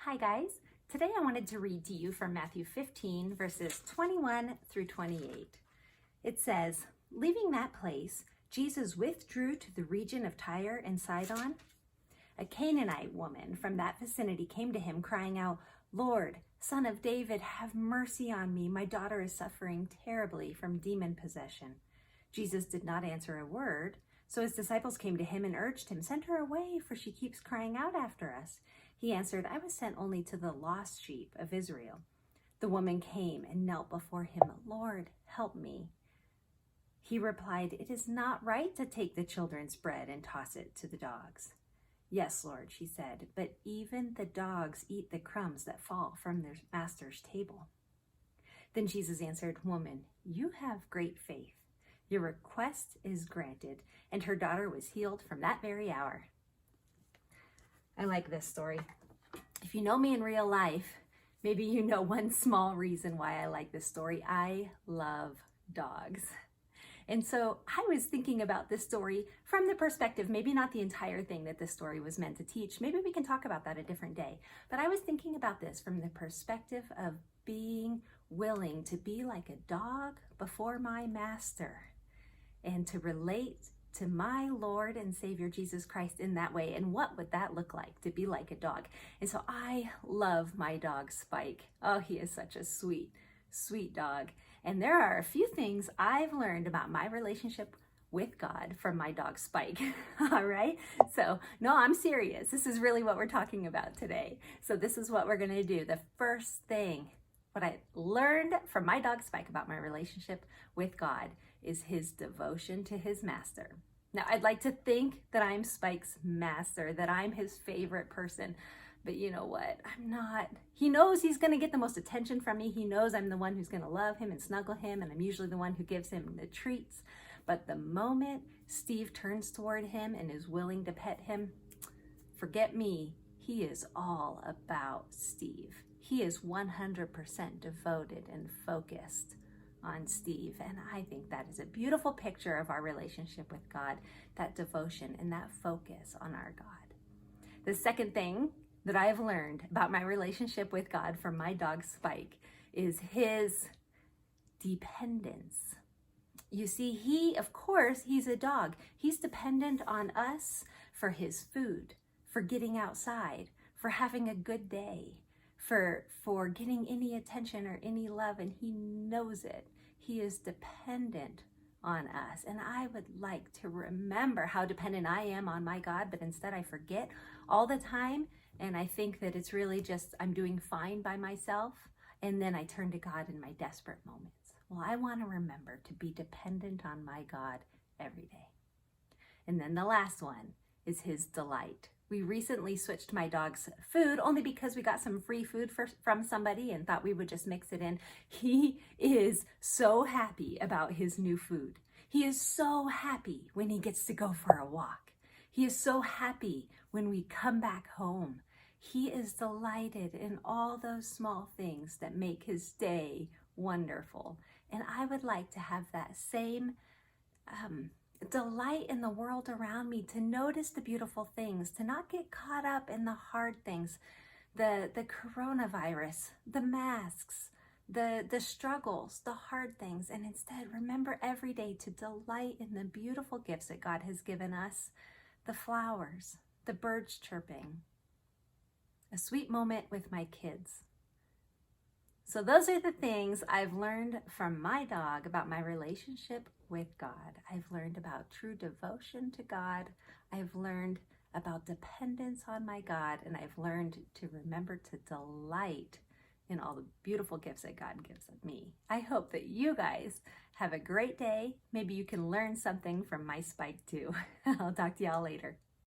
Hi guys, today I wanted to read to you from Matthew 15 verses 21 through 28. It says, "Leaving that place, Jesus withdrew to the region of Tyre and Sidon. A Canaanite woman from that vicinity came to him crying out, 'Lord, Son of David, have mercy on me. My daughter is suffering terribly from demon possession.' Jesus did not answer a word. So his disciples came to him and urged him, 'Send her away, for she keeps crying out after us.' He answered, 'I was sent only to the lost sheep of Israel.' The woman came and knelt before him. 'Lord, help me.' He replied, 'It is not right to take the children's bread and toss it to the dogs.' 'Yes, Lord,' she said, 'but even the dogs eat the crumbs that fall from their master's table.' Then Jesus answered, 'Woman, you have great faith. Your request is granted,' and her daughter was healed from that very hour." I like this story. If you know me in real life, maybe you know one small reason why I like this story. I love dogs. And so I was thinking about this story from the perspective, maybe not the entire thing that this story was meant to teach. Maybe we can talk about that a different day. But I was thinking about this from the perspective of being willing to be like a dog before my master and to relate to my Lord and Savior Jesus Christ in that way. And what would that look like to be like a dog? And so I love my dog Spike. Oh, he is such a sweet, sweet dog. And there are a few things I've learned about my relationship with God from my dog Spike. All right. So no, I'm serious. This is really what we're talking about today. So this is what we're going to do. The first thing, what I learned from my dog Spike about my relationship with God is his devotion to his master. Now, I'd like to think that I'm Spike's master, that I'm his favorite person, but you know what? I'm not. He knows he's going to get the most attention from me. He knows I'm the one who's going to love him and snuggle him, and I'm usually the one who gives him the treats. But the moment Steve turns toward him and is willing to pet him, forget me. He is all about Steve. He is 100% devoted and focused on Steve. And I think that is a beautiful picture of our relationship with God, that devotion and that focus on our God. The second thing that I've learned about my relationship with God from my dog Spike is his dependence. You see, of course, he's a dog. He's dependent on us for his food, for getting outside, for having a good day, for getting any attention or any love, and he knows it. He is dependent on us. And I would like to remember how dependent I am on my God, but instead I forget all the time. And I think that it's really just I'm doing fine by myself. And then I turn to God in my desperate moments. Well, I want to remember to be dependent on my God every day. And then the last one is his delight. We recently switched my dog's food only because we got some free food from somebody and thought we would just mix it in. He is so happy about his new food. He is so happy when he gets to go for a walk. He is so happy when we come back home. He is delighted in all those small things that make his day wonderful. And I would like to have that same delight in the world around me, to notice the beautiful things, to not get caught up in the hard things, the coronavirus, the masks, the struggles, the hard things, and instead remember every day to delight in the beautiful gifts that God has given us, the flowers, the birds chirping, a sweet moment with my kids. So those are the things I've learned from my dog about my relationship with God. I've learned about true devotion to God. I've learned about dependence on my God. And I've learned to remember to delight in all the beautiful gifts that God gives me. I hope that you guys have a great day. Maybe you can learn something from my Spike too. I'll talk to y'all later.